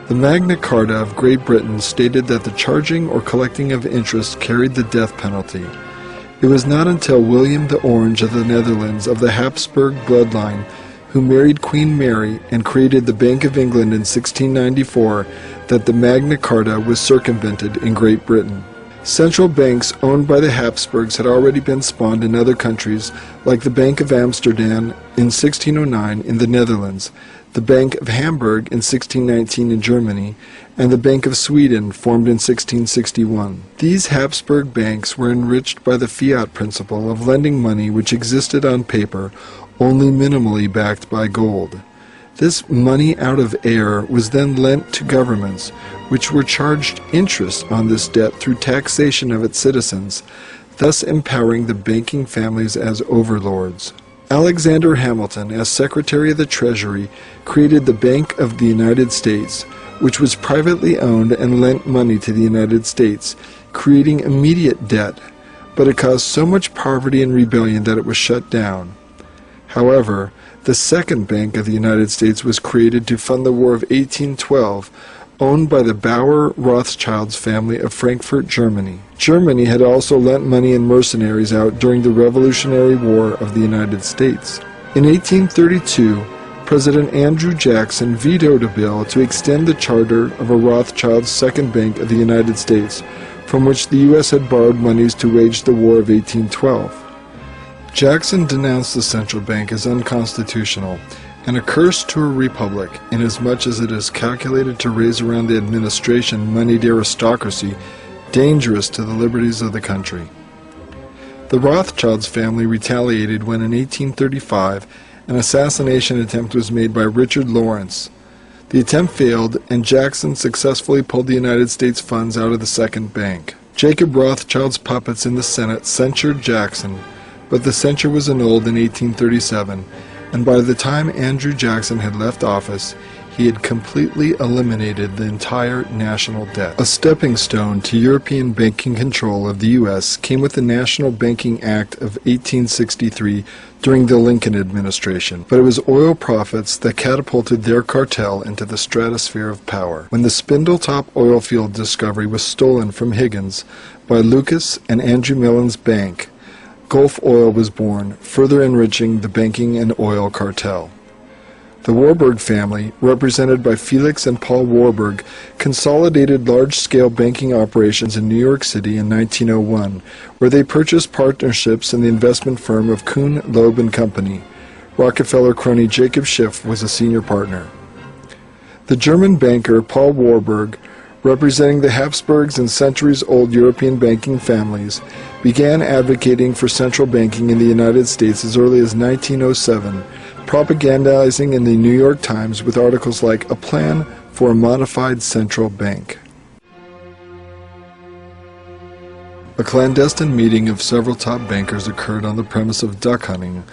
The Magna Carta of Great Britain stated that the charging or collecting of interest carried the death penalty. It was not until William the Orange of the Netherlands of the Habsburg bloodline, who married Queen Mary and created the Bank of England in 1694, that the Magna Carta was circumvented in Great Britain. Central banks owned by the Habsburgs had already been spawned in other countries, like the Bank of Amsterdam in 1609 in the Netherlands, the Bank of Hamburg in 1619 in Germany, and the Bank of Sweden, formed in 1661. These Habsburg banks were enriched by the fiat principle of lending money which existed on paper, only minimally backed by gold. This money out of air was then lent to governments, which were charged interest on this debt through taxation of its citizens, thus empowering the banking families as overlords. Alexander Hamilton, as Secretary of the Treasury, created the Bank of the United States, which was privately owned and lent money to the United States, creating immediate debt, but it caused so much poverty and rebellion that it was shut down. However, the Second Bank of the United States was created to fund the War of 1812, owned by the Bauer Rothschilds family of Frankfurt, Germany. Germany had also lent money and mercenaries out during the Revolutionary War of the United States. In 1832, President Andrew Jackson vetoed a bill to extend the charter of a Rothschild's Second Bank of the United States, from which the U.S. had borrowed monies to wage the War of 1812. Jackson denounced the central bank as unconstitutional and a curse to a republic, inasmuch as it is calculated to raise around the administration moneyed aristocracy, dangerous to the liberties of the country. The Rothschilds family retaliated when in 1835 an assassination attempt was made by Richard Lawrence. The attempt failed, and Jackson successfully pulled the United States funds out of the Second Bank. Jacob Rothschild's puppets in the Senate censured Jackson, but the censure was annulled in 1837, and by the time Andrew Jackson had left office, he had completely eliminated the entire national debt. A stepping stone to European banking control of the U.S. came with the National Banking Act of 1863 during the Lincoln administration, but it was oil profits that catapulted their cartel into the stratosphere of power. When the Spindletop oil field discovery was stolen from Higgins by Lucas and Andrew Mellon's bank, Gulf Oil was born, further enriching the banking and oil cartel. The Warburg family, represented by Felix and Paul Warburg, consolidated large-scale banking operations in New York City in 1901, where they purchased partnerships in the investment firm of Kuhn, Loeb & Company. Rockefeller crony Jacob Schiff was a senior partner. The German banker Paul Warburg, representing the Habsburgs and centuries-old European banking families, began advocating for central banking in the United States as early as 1907, propagandizing in the New York Times with articles like "A Plan for a Modified Central Bank." A clandestine meeting of several top bankers occurred on the premise of duck hunting